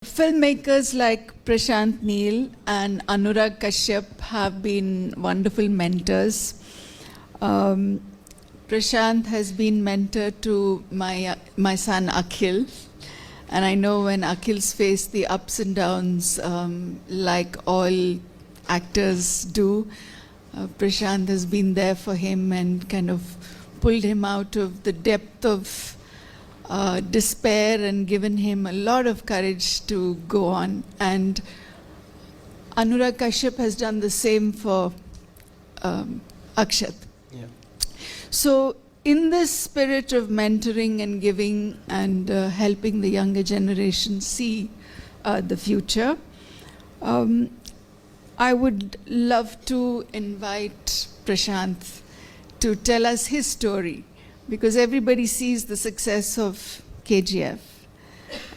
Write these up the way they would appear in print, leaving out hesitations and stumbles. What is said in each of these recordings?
Filmmakers like Prashanth Neel and Anurag Kashyap have been wonderful mentors. Prashanth has been mentor to my son Akhil, and I know when Akhil's faced the ups and downs, like all actors do, Prashanth has been there for him and kind of pulled him out of the depth of despair and given him a lot of courage to go on. And Anurag Kashyap has done the same for Akshat. Yeah. So in this spirit of mentoring and giving and helping the younger generation see the future, I would love to invite Prashanth to tell us his story, because everybody sees the success of KGF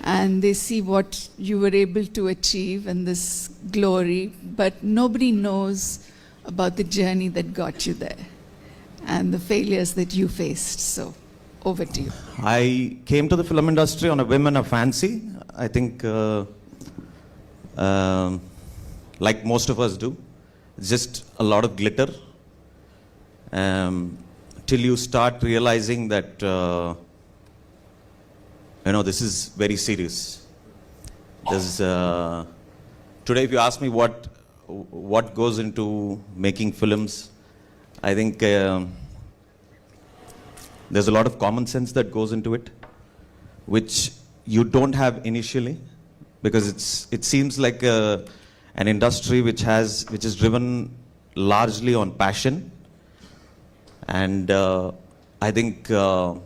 and they see what you were able to achieve and this glory, but nobody knows about the journey that got you there and the failures that you faced. So over to you. I came to the film industry on a whim and a fancy. I think like most of us do. It's just a lot of glitter. Till you start realizing that this is very serious. There's today, if you ask me what goes into making films, I think there's a lot of common sense that goes into it, which you don't have initially, because it seems like an industry which is driven largely on passion. And I think there's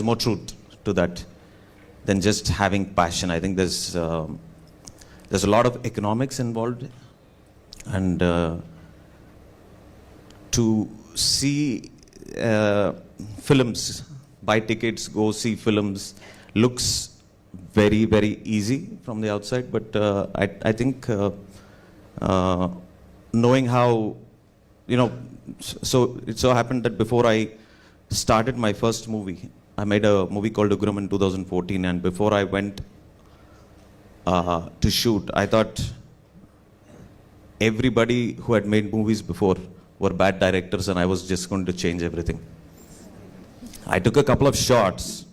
more truth to that than just having passion. I think there's a lot of economics involved, and to see films, buy tickets, go see films, looks very, very easy from the outside. But I think knowing how, so it so happened that before I started my first movie, I made a movie called Ugrum in 2014, and before I went to shoot, I thought everybody who had made movies before were bad directors and I was just going to change everything. I took a couple of shots,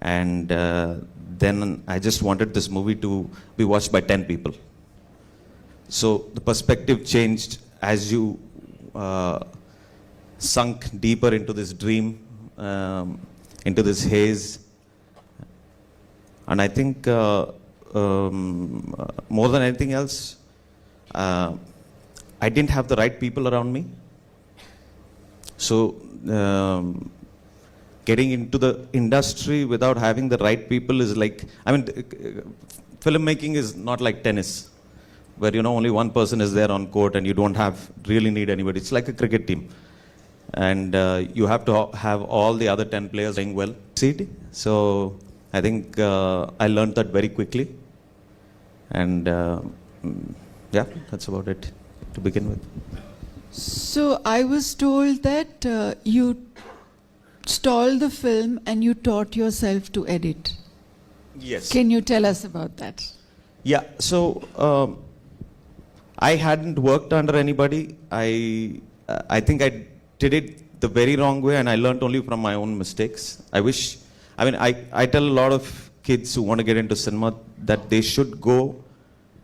and then I just wanted this movie to be watched by 10 people. So the perspective changed as you sunk deeper into this dream, into this haze. And I think more than anything else, I didn't have the right people around me. So getting into the industry without having the right people is like, filmmaking is not like tennis, where only one person is there on court and you don't really need anybody. It's like a cricket team, and you have to have all the other 10 players playing well. So I think I learned that very quickly, and yeah, that's about it to begin with. So I was told that you stalled the film and you taught yourself to edit. Yes. Can you tell us about that? Yeah, so I hadn't worked under anybody. I think I did it the very wrong way, and I learned only from my own mistakes. I tell a lot of kids who want to get into cinema that they should go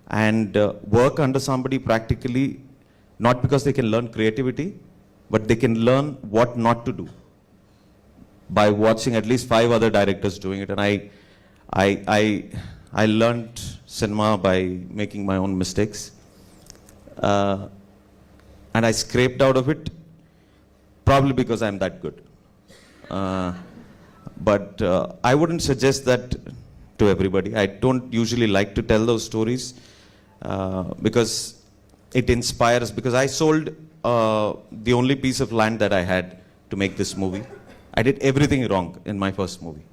and work under somebody practically, not because they can learn creativity, but they can learn what not to do by watching at least 5 other directors doing it. And I learned cinema by making my own mistakes. And I scraped out of it, probably because I'm that good. But I wouldn't suggest that to everybody. I don't usually like to tell those stories because it inspires. Because I sold the only piece of land that I had to make this movie. I did everything wrong in my first movie.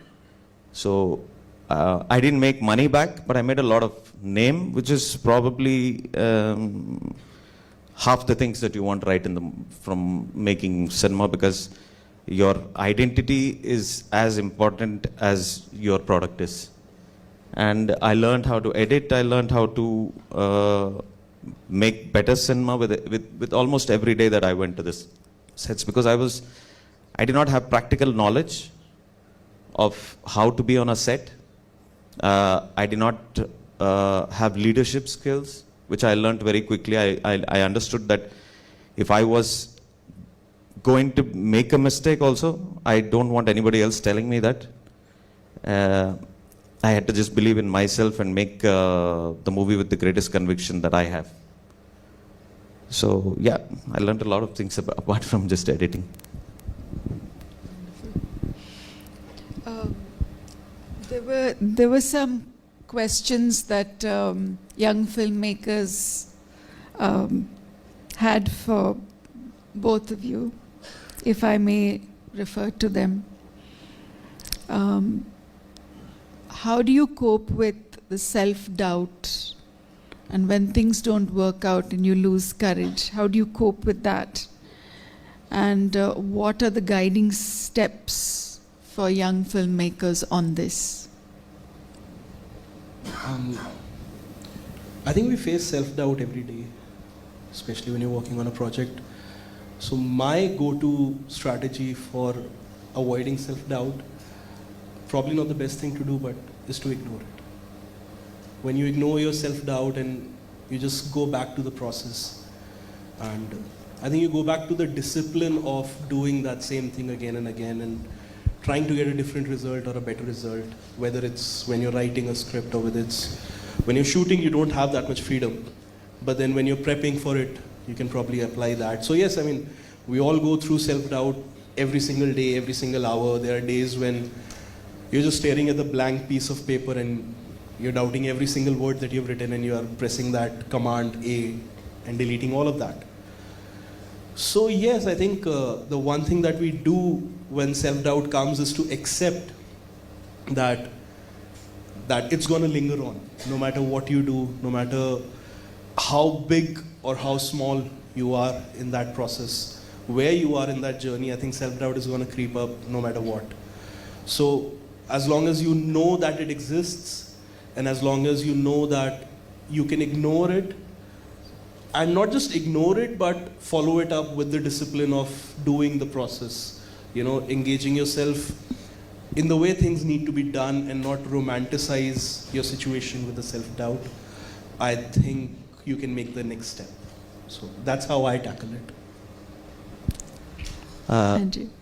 So I didn't make money back, but I made a lot of name, which is probably half the things that you want right from making cinema, because your identity is as important as your product is. And I learned how to edit. I learned how to make better cinema with almost every day that I went to this sets, because I did not have practical knowledge of how to be on a set. I did not have leadership skills, which I learned very quickly. I understood that if I was going to make a mistake also, I don't want anybody else telling me that. I had to just believe in myself and make the movie with the greatest conviction that I have. So yeah, I learned a lot of things apart from just editing. There were some questions that young filmmakers had for both of you, if I may refer to them. How do you cope with the self-doubt, and when things don't work out and you lose courage? How do you cope with that? And what are the guiding steps for young filmmakers on this? I think we face self-doubt every day, especially when you're working on a project. So my go-to strategy for avoiding self-doubt, probably not the best thing to do, but is to ignore it. When you ignore your self-doubt and you just go back to the process, and I think you go back to the discipline of doing that same thing again and again and trying to get a different result or a better result, whether it's when you're writing a script or whether it's when you're shooting. You don't have that much freedom, but then when you're prepping for it, you can probably apply that. So yes, I mean, we all go through self-doubt every single day, every single hour. There are days when you're just staring at the blank piece of paper and you're doubting every single word that you've written, and you are pressing that command A and deleting all of that. So yes, I think the one thing that we do when self-doubt comes is to accept that it's going to linger on, no matter what you do, no matter how big or how small you are in that process, where you are in that journey. I think self-doubt is going to creep up no matter what. So as long as you know that it exists, and as long as you know that you can ignore it, and not just ignore it, but follow it up with the discipline of doing the process, engaging yourself in the way things need to be done and not romanticize your situation with the self-doubt, I think you can make the next step. So that's how I tackle it.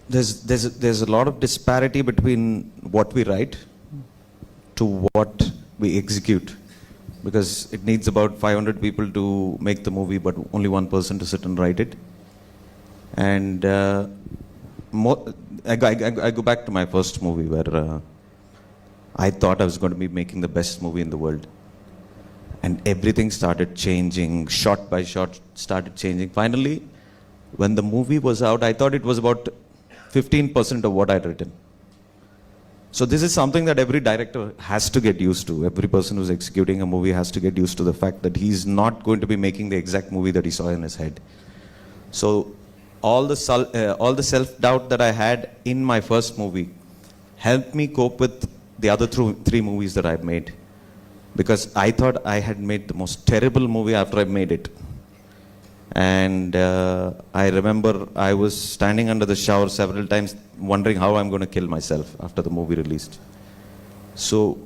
There's a lot of disparity between what we write to what we execute, because it needs about 500 people to make the movie, but only one person to sit and write it. And I go back to my first movie where I thought I was going to be making the best movie in the world. And everything started changing, shot by shot started changing. Finally, when the movie was out, I thought it was about 15% of what I'd written. So this is something that every director has to get used to. Every person who's executing a movie has to get used to the fact that he's not going to be making the exact movie that he saw in his head. So all the self-doubt that I had in my first movie helped me cope with the other three movies that I've made. Because I thought I had made the most terrible movie after I made it. And I remember I was standing under the shower several times wondering how I'm going to kill myself after the movie released. So,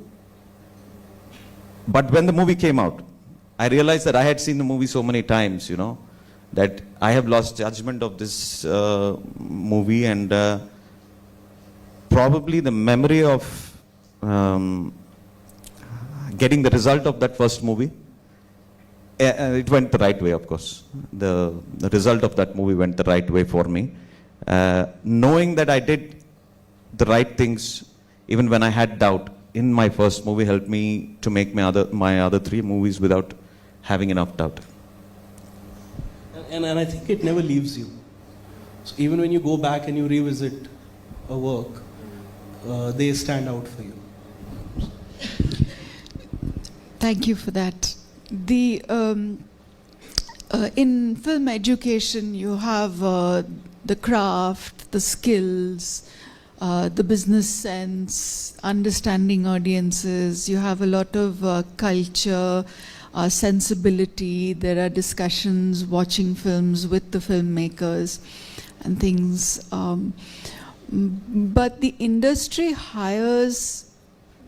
but when the movie came out, I realized that I had seen the movie so many times, that I have lost judgment of this movie, and probably the memory of getting the result of that first movie, it went the right way, of course. The result of that movie went the right way for me. Knowing that I did the right things, even when I had doubt, in my first movie helped me to make my other three movies without having enough doubt. And I think it never leaves you. So even when you go back and you revisit a work, they stand out for you. Thank you for that. In film education, you have the craft, the skills, the business sense, understanding audiences. You have a lot of culture, sensibility. There are discussions, watching films with the filmmakers and things. But the industry hires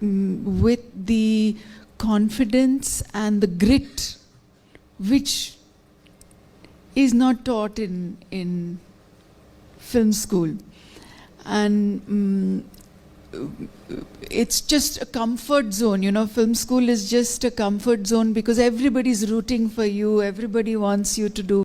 with the confidence and the grit which is not taught in film school. And it's just a comfort zone, you know. Film school is just a comfort zone because everybody's rooting for you, everybody wants you to do